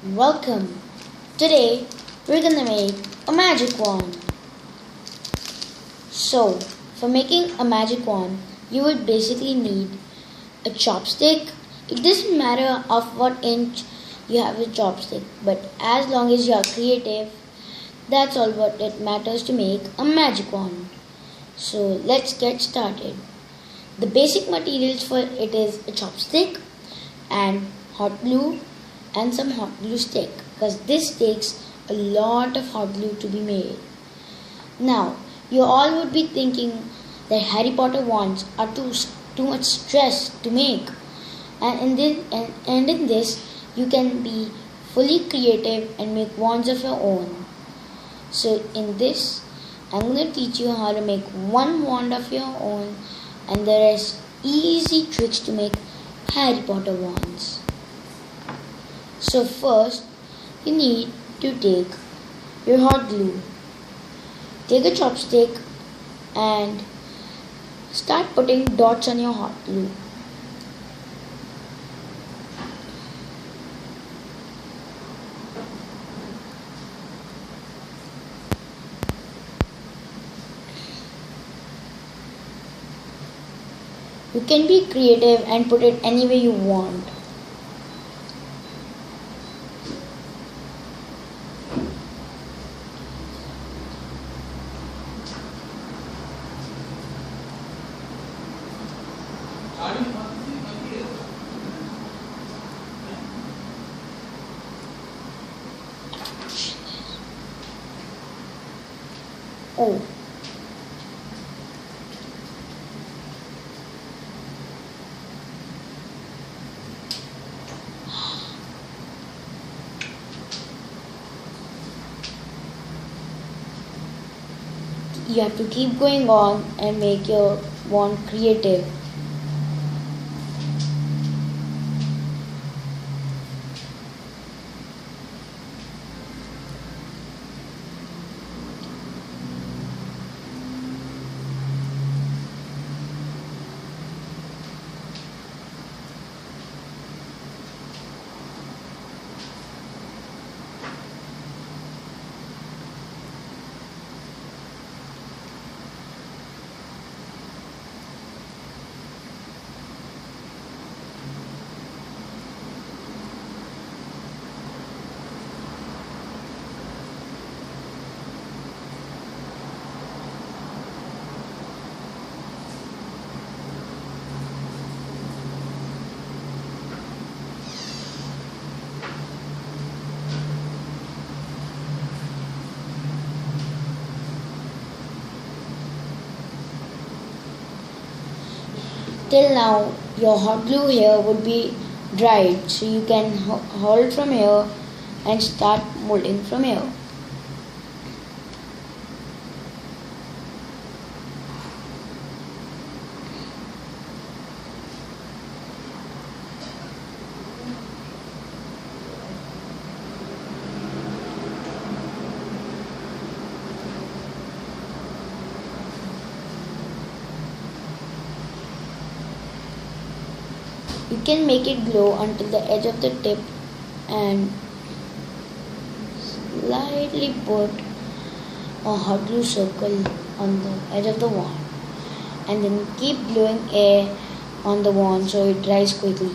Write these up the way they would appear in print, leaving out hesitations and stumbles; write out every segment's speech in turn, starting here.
Welcome. Today we're gonna make a magic wand. So, for making a magic wand, you would basically need a chopstick. It doesn't matter of what inch you have a chopstick, but as long as you are creative, that's all what it matters to make a magic wand. So, let's get started. The basic materials for it is a chopstick and hot glue and some hot glue stick because this takes a lot of hot glue to be made. Now, you all would be thinking that Harry Potter wands are too much stress to make, and in this you can be fully creative and make wands of your own. So in this, I'm going to teach you how to make one wand of your own, and there is easy tricks to make Harry Potter wands. So first, you need to take your hot glue. Take a chopstick and start putting dots on your hot glue. You can be creative and put it any way you want. Oh, you have to keep going on and make your wand creative. Till now, your hot glue here would be dried, so you can hold from here and start molding from here. You can make it glow until the edge of the tip and slightly put a hot glue circle on the edge of the wand, and then keep blowing air on the wand so it dries quickly.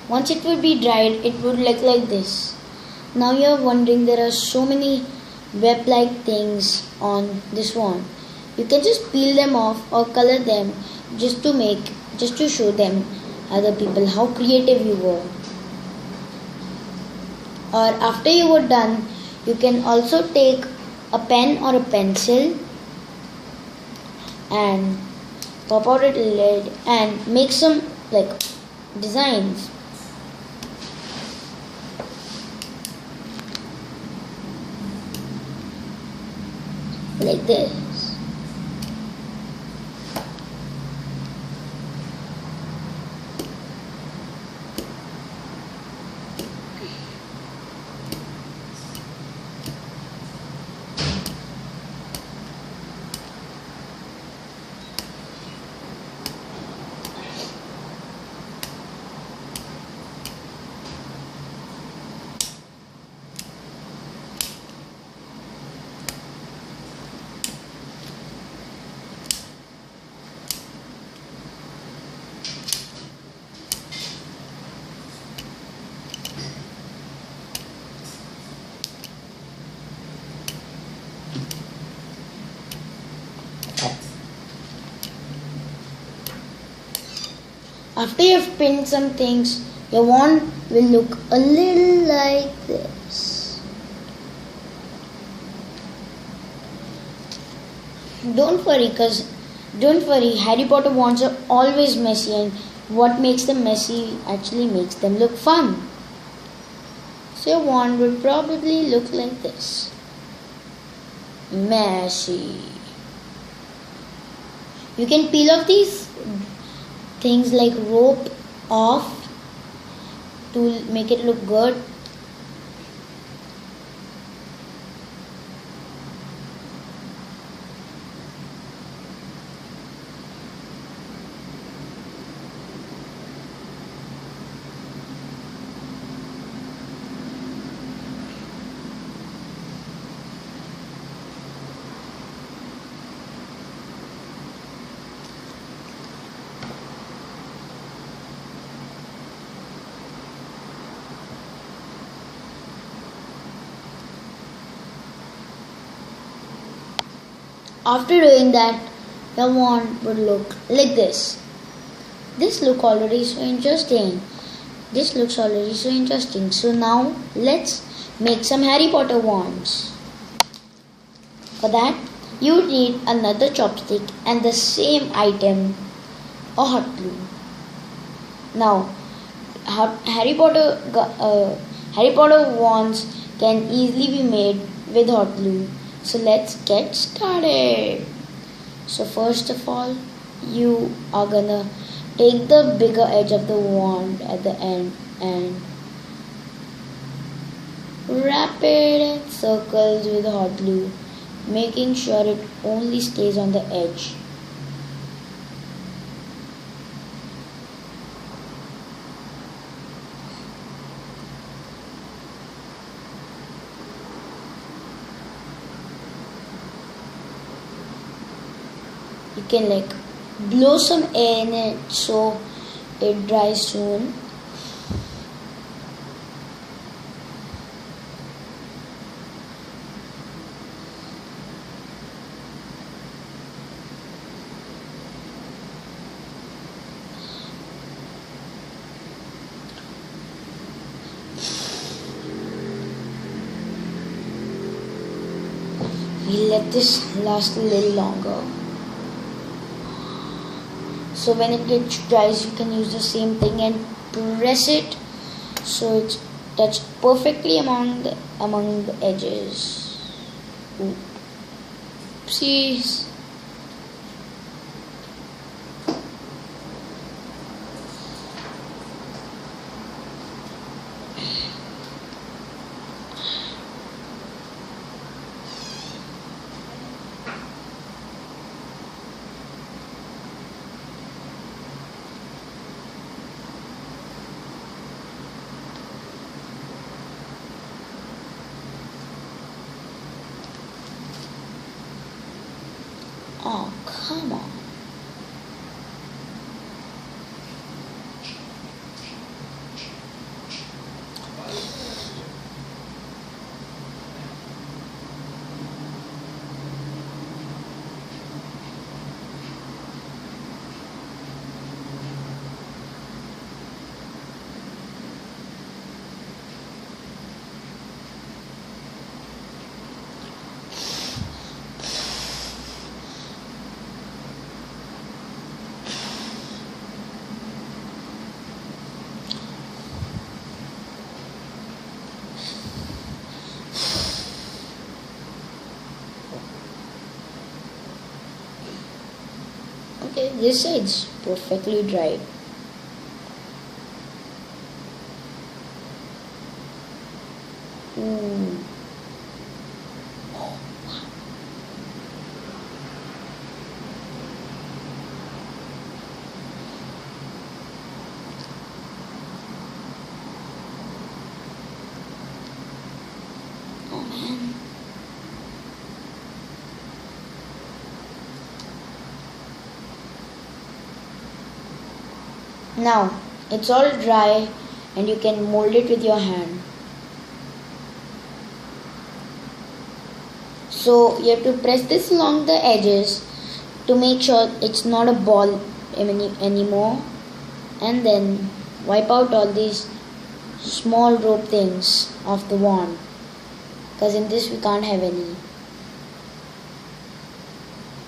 Once it would be dried, it would look like this. Now you are wondering there are so many web-like things on this wand. You can just peel them off or color them just to show them other people how creative you were. Or after you were done, you can also take a pen or a pencil and pop out a lid and make some like designs. Like this. After you've pinned some things, your wand will look a little like this. Don't worry, Harry Potter wands are always messy, and what makes them messy actually makes them look fun. So your wand would probably look like this. Messy. You can peel off these things like rope off to make it look good. After doing that, the wand would look like this. This looks already so interesting. So now let's make some Harry Potter wands. For that, you would need another chopstick and the same item, a hot glue. Now, Harry Potter wands can easily be made with hot glue. So let's get started. So first of all, you are gonna take the bigger edge of the wand at the end and wrap it in circles with hot glue, making sure it only stays on the edge. You can blow some air in it so it dries soon. We let this last a little longer. So when it gets dry, you can use the same thing and press it so it's touched perfectly among the edges. Oopsies. Oh, come on. Okay, this side's perfectly dried. Ooh. Oh man. Now it's all dry and you can mold it with your hand. So you have to press this along the edges to make sure it's not a ball anymore, and then wipe out all these small rope things off the wand, because in this we can't have any.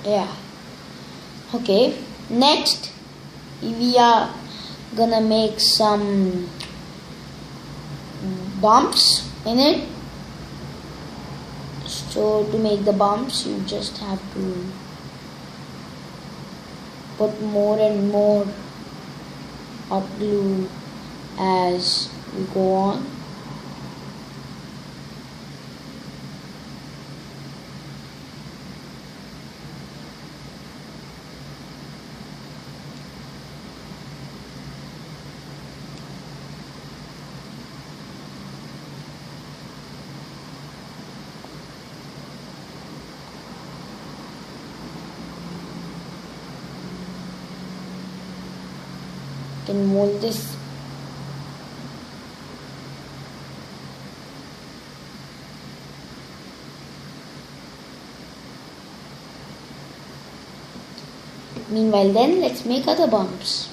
Yeah. Okay, next we are gonna make some bumps in it. So to make the bumps you just have to put more and more hot glue as we go on. Can mold this. Meanwhile then, let's make other bumps.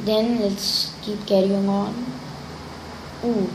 Then let's keep carrying on. Ooh.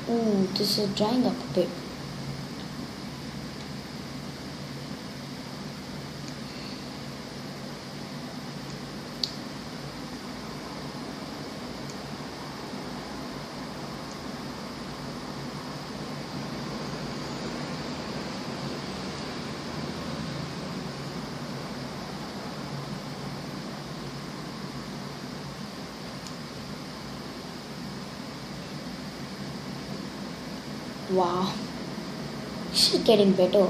Ooh, this is drying up a bit. Wow, this is getting better.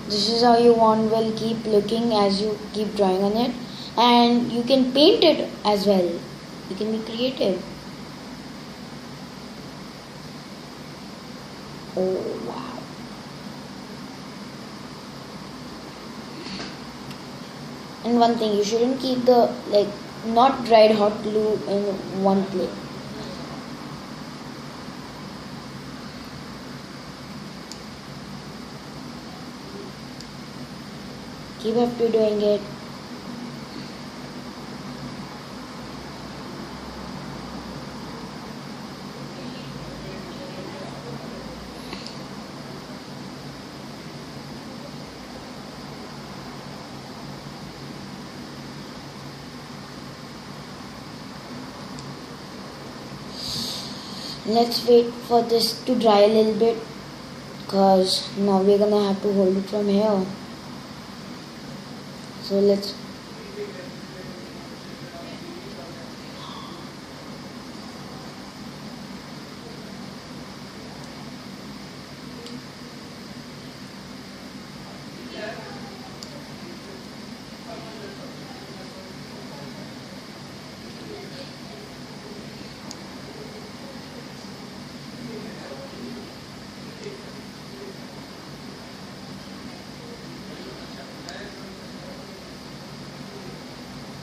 This is how your wand will keep looking as you keep drawing on it, and you can paint it as well. You can be creative. Oh wow. And one thing, you shouldn't keep the not dried hot glue in one place. Keep up to doing it. Let's wait for this to dry a little bit, because now we're gonna have to hold it from here. So let's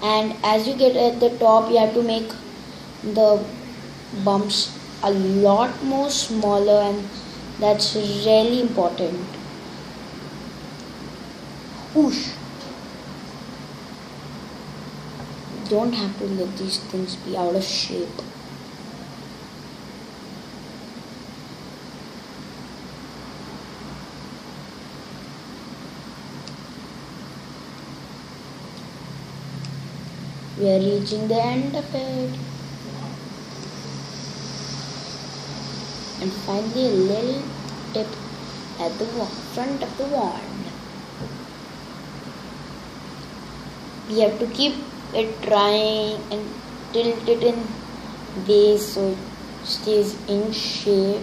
and as you get at the top, you have to make the bumps a lot more smaller, and that's really important. Whoosh! Don't have to let these things be out of shape. We are reaching the end of it. And finally a little tip at the front of the wand. We have to keep it drying and tilt it in base so it stays in shape.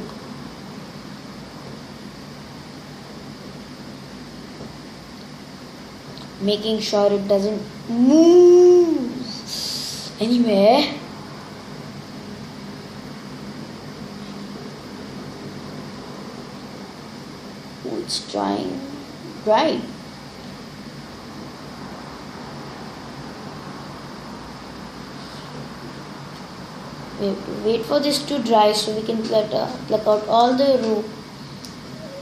Making sure it doesn't move anywhere. Oh, it's drying. Right. We have to wait for this to dry so we can pluck out all the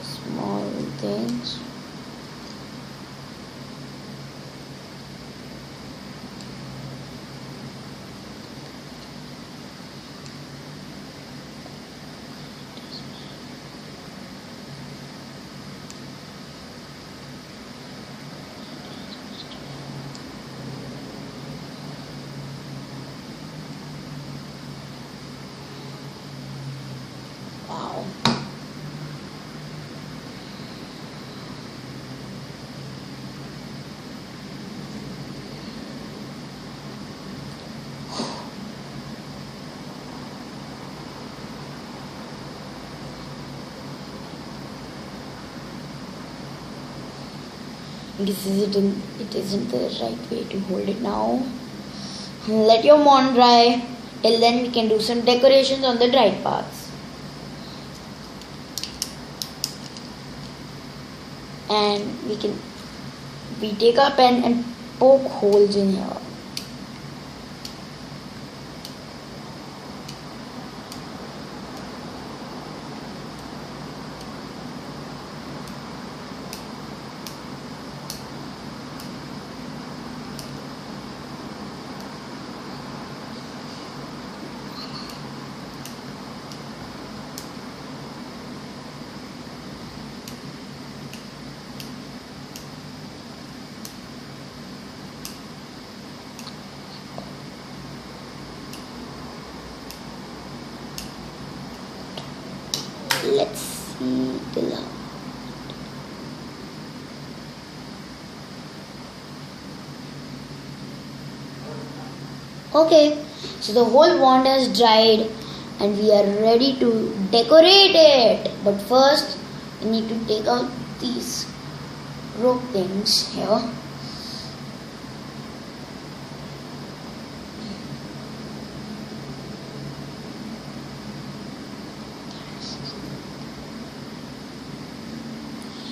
small things. Wow. It isn't the right way to hold it now. Let your wand dry. Till then we can do some decorations on the dried parts. And we take our pen and poke holes in here. Let's see the love. Okay, so the whole wand has dried and we are ready to decorate it. But first, we need to take out these rope things here.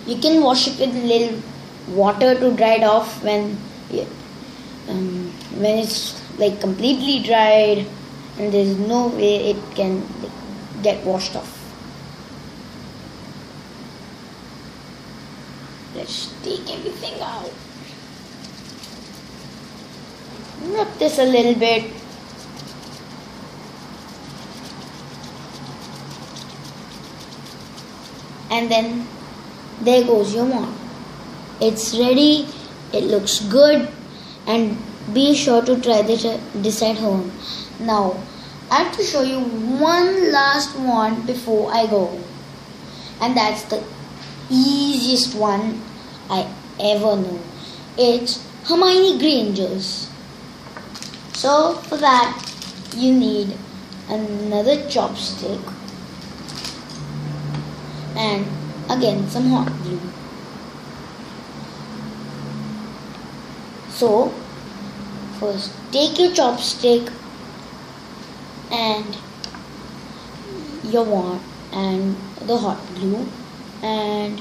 You can wash it with a little water to dry it off when it's like completely dried and there's no way it can get washed off. Let's take everything out. Rub this a little bit. And then there goes your wand. It's ready, it looks good, and be sure to try this at home. Now, I have to show you one last wand before I go. And that's the easiest one I ever know. It's Hermione Granger's. So for that you need another chopstick and again some hot glue. So first take your chopstick and your wand and the hot glue and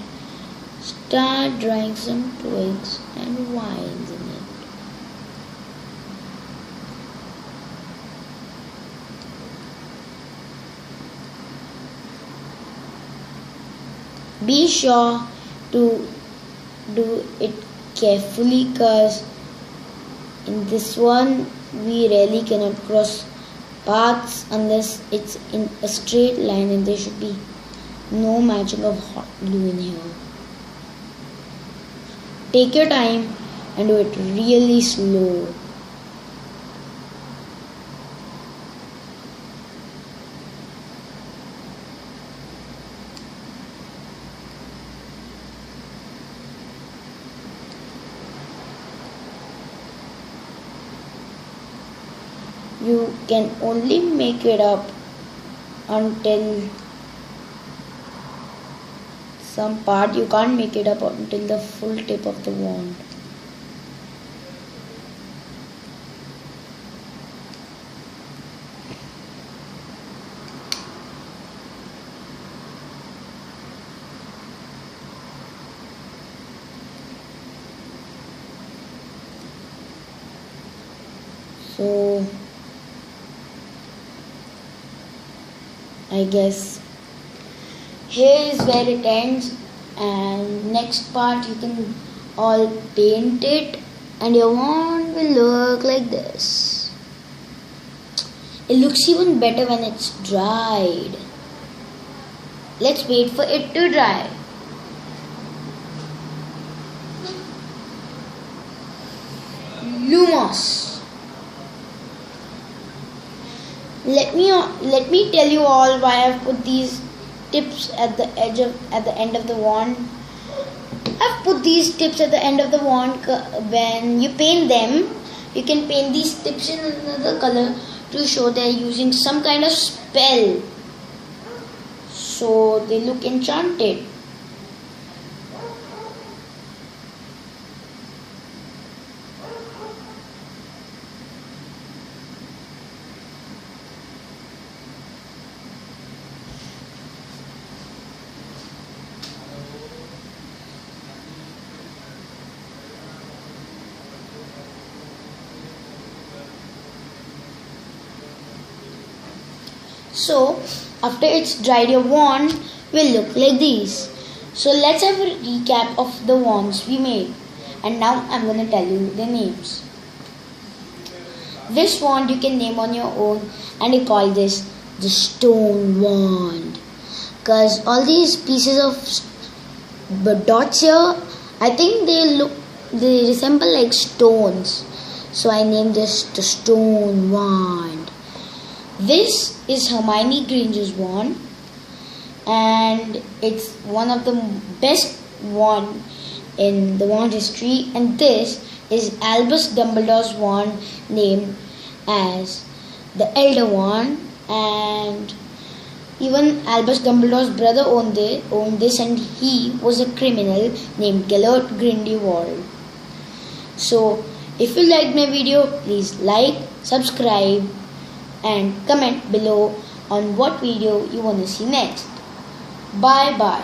start drawing some twigs and vines in it. Be sure to do it carefully because in this one we really cannot cross paths unless it's in a straight line, and there should be no matching of hot glue in here. Take your time and do it really slow. You can only make it up until some part. You can't make it up until the full tip of the wand. So I guess here is where it ends, and next part you can all paint it and your wand will look like this. It looks even better when it's dried. Let's wait for it to dry. Lumos. Let me tell you all why I've put these tips at the end of the wand. I've put these tips at the end of the wand. When you paint them, you can paint these tips in another color to show they're using some kind of spell, so they look enchanted. So after it's dried, your wand will look like these. So let's have a recap of the wands we made, and now I'm going to tell you the names. This wand you can name on your own, and I call this the stone wand because all these pieces of dots here, I think they resemble like stones, so I named this the stone wand. This is Hermione Granger's wand, and it's one of the best wand in the wand history. And this is Albus Dumbledore's wand, named as the Elder Wand, and even Albus Dumbledore's brother owned this, and he was a criminal named Gellert Grindelwald. So if you liked my video, please like, subscribe, and comment below on what video you want to see next. Bye bye.